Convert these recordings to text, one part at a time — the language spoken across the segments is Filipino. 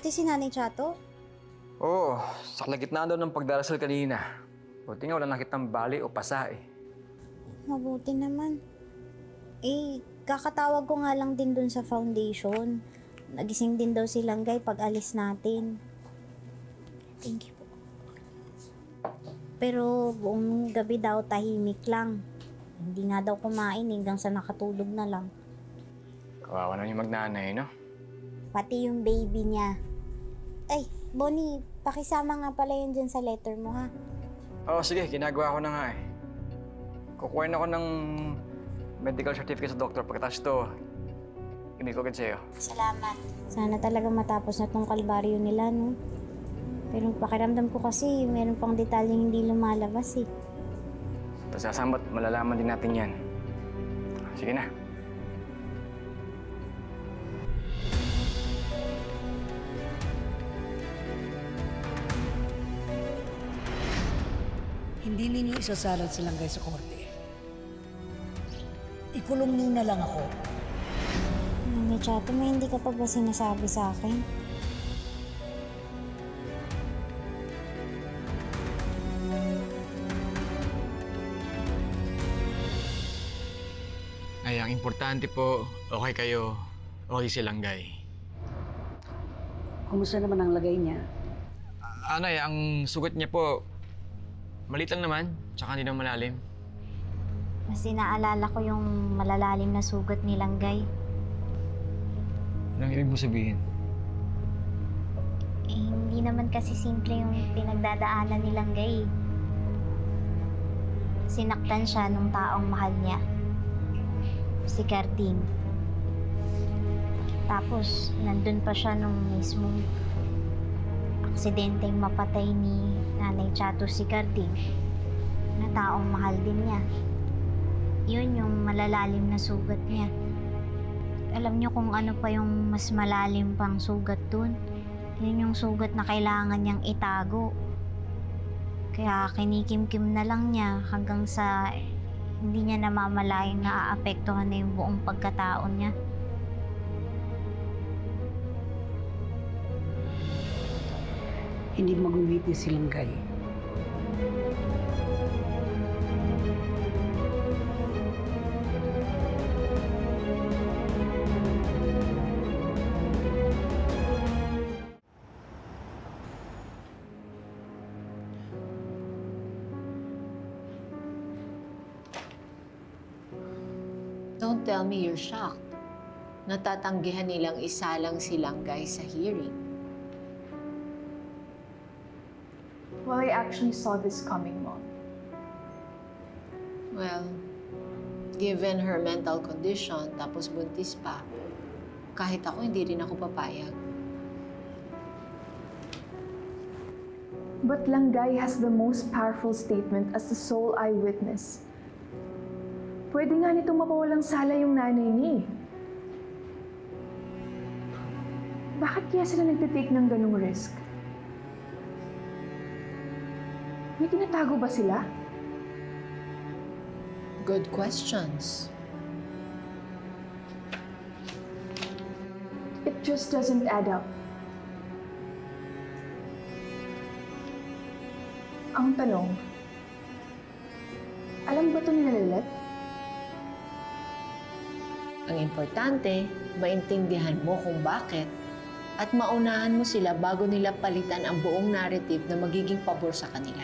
Pati si Nanay Chato? Oo, sa kalagitnaan daw ng pagdarasal kanina. Buti nga wala nakitang bali o pasa eh. Mabuti naman. Kakatawag ko nga lang din dun sa foundation. Nagising din daw si Langgay pag alis natin. Thank you po. Pero buong gabi daw tahimik lang. Hindi nga daw kumain hanggang sa nakatulog na lang. Kawawa na yung magnanay, no? Pati yung baby niya. Ay, Bonnie, pakisama nga pala yun dyan sa letter mo, ha? Oo, sige. Ginagawa ko na nga eh. Kukuhain ako ng medical certificate sa doktor. Pagkatapos ito, ibig ko agad sa'yo. Salamat. Sana talaga matapos na tong kalbaryo nila, no? Pero pakiramdam ko kasi meron pang detalyeng hindi lumalabas, eh. Tapos sasambat, malalaman din natin yan. Sige na. Hindi ninyo isasalad si Langgay sa korte. Ikulong niyo na lang ako. Nanay Chato, may hindi ka pa ba sinasabi sa akin? Ay, ang importante po, okay kayo, okay si Langgay. Kumusta naman ang lagay niya? Anay, ang sugat niya po, maliit lang naman, tsaka hindi naman malalim. Mas inaalala ko yung malalalim na sugat ni Langgay. Anong ibig mo sabihin? Hindi naman kasi simple yung pinagdadaanan ni Langgay. Sinaktan siya nung taong mahal niya. Si Carding. Tapos, nandun pa siya nung mismong aksidenteng mapatay ni Nanay Chato si Carding na taong mahal din niya. Yun yung malalalim na sugat niya. Alam niyo kung ano pa yung mas malalim pang sugat dun? Yun yung sugat na kailangan niyang itago. Kaya kinikimkim na lang niya hanggang sa hindi niya namamalayang naaapektuhan na yung buong pagkatao niya. Hindi mag-witness si Langgay. Don't tell me you're shocked. Natatanggihan nilang isalang si Langgay sa hearing. Well, I actually saw this coming, Mom. Well, given her mental condition, tapos buntis pa, kahit ako, hindi rin ako papayag. But Langgay has the most powerful statement as the sole eyewitness. Pwede nga nitong mapawalang sala yung nanay niya eh. Bakit kaya sila nagtitake ng ganung risk? May tinatago ba sila? Good questions. It just doesn't add up. Ang tanong, alam ba ito ni Lilet? Ang importante, maintindihan mo kung bakit at maunahan mo sila bago nila palitan ang buong narrative na magiging pabor sa kanila.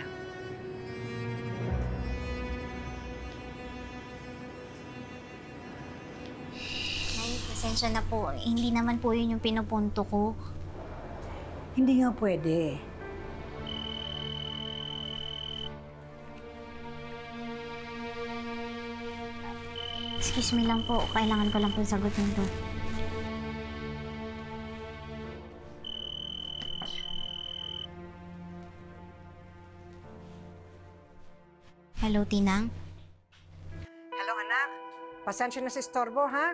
Ay, pasensya na po. Hindi naman po yun yung pinupunto ko. Hindi nga pwede. Excuse me lang po. Kailangan ko lang po sagutin to. Hello, Tinang? Hello, anak. Pasensya na si Storbo, ha?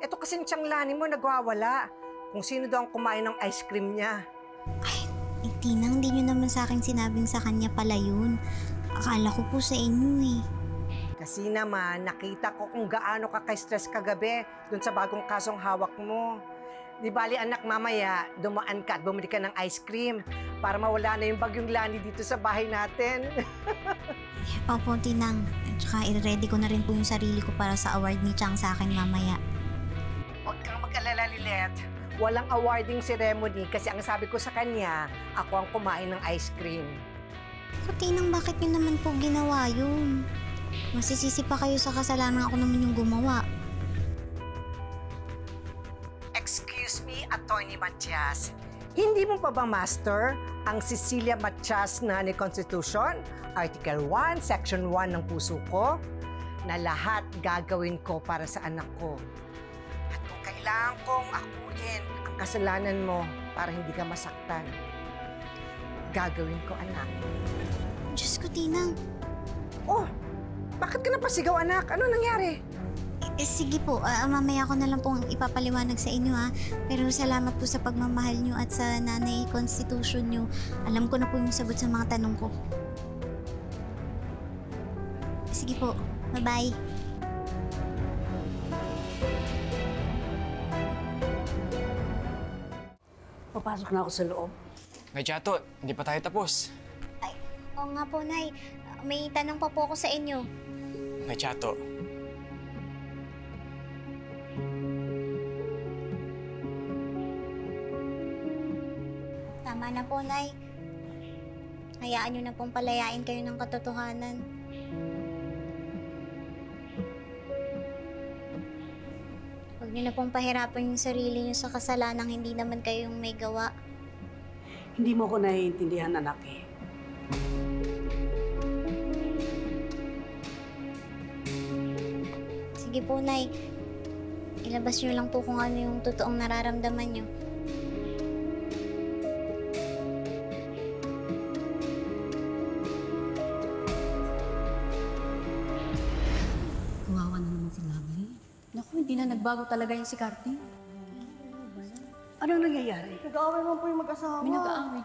Ito kasing tiyanglanin mo nagwawala. Kung sino daw ang kumain ng ice cream niya. Ay, Tinang, hindi nyo naman sa akin sinabing sa kanya pala yun. Akala ko po sa inyo eh. Kasi naman, nakita ko kung gaano ka ka-stress kagabi dun sa bagong kasong hawak mo. Di bali anak, mamaya dumaan ka at bumili ka ng ice cream para mawala na yung bagyong Lani dito sa bahay natin. Opo, Tinang. Tsaka i-ready ko na rin po yung sarili ko para sa award ni Chang sa akin mamaya. Huwag kang mag-alala, Lilet. Walang awarding ceremony kasi ang sabi ko sa kanya, ako ang kumain ng ice cream. So, Tinang, bakit nyo naman po ginawa yun? Masisisi pa kayo sa kasalanan, ako naman yung gumawa. Excuse me, Attorney Matias. Hindi mo pa ba master ang Cecilia Matias na ni Constitution, Article 1, Section 1 ng puso ko, na lahat gagawin ko para sa anak ko. At kung kailangan kong akuin ang kasalanan mo para hindi ka masaktan, gagawin ko, anak. Diyos ko, Tinang. Oh, bakit ka napasigaw, anak? Ano nangyari? Sige po, mamaya ko na lang pong ipapaliwanag sa inyo ha. Pero salamat po sa pagmamahal nyo at sa nanay constitution nyo. Alam ko na po yung sagot sa mga tanong ko. Sige po, bye-bye. Papasok na ako sa loob. May Chato, hindi pa tayo tapos. Oo nga po, Nay. May tanong pa po ako sa inyo. May Chato. Tama na po, Nay. Hayaan nyo na pong palayain kayo ng katotohanan. Huwag nyo na pong pahirapan yung sarili nyo sa kasalanang hindi naman kayo yung may gawa. Hindi mo ko naiintindihan, anak eh. Sige po, Nay. Ilabas nyo lang po kung ano yung totoong nararamdaman nyo. Kawawa na naman si Lovely. Naku, hindi na nagbago talaga yung si Carty. Anong nangyayari? May nag-aaway.